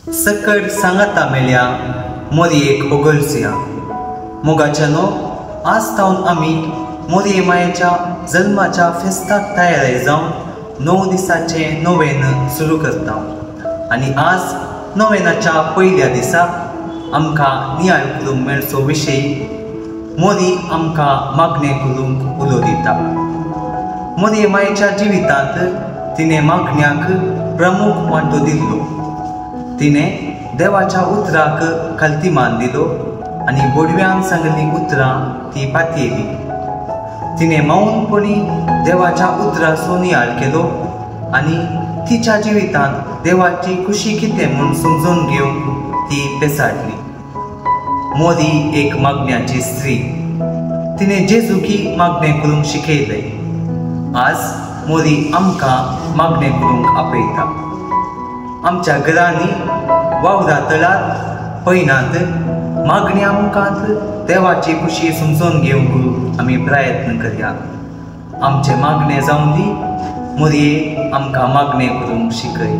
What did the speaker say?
सकट सांगाता मेल्या मोरयेक ओगलसिया मोगाच्यानो आज तावन आमी मोरये मायेच्या जल्माच्या फेस्ताक तयारी जावन 9 दिसाचे नोवेन सुरू करता आनी आज नोवेनाच्या पयल्या दिसा आमकां नियाळ करूंक मेळचो विशय मोरी आमकां मागणें करूंक उलो दिता। मोरये मायेच्या जिवितांत तिणें मागण्याक प्रमुख वांटो दिल्लो। तिणें देवाच्या उतराक खालतीमान दिलो आनी बोडव्यान सांगली उतरां ती पातयेली। तिणें मौनपणी देवाच्या उतराचो नियाळ केलो आनी तिच्या जिवितांत देवाची खुशी कितें म्हूण समजून घेवंक ती पेसाडली। मोरी एक मागण्याची स्त्री। तिणें जेजूकी मागणें करूंक शिकयलें। आज मोरी आमकां मागणें करूंक आपयता। आमच्या घरांनी वावरांतळात पैनात मागण्या मुखांत देवाची खुशी समजून घेवंक आमी प्रयत्न करया। आमचे मागणें जावन दी मोरये आमकां मागणें करूंक शिकय।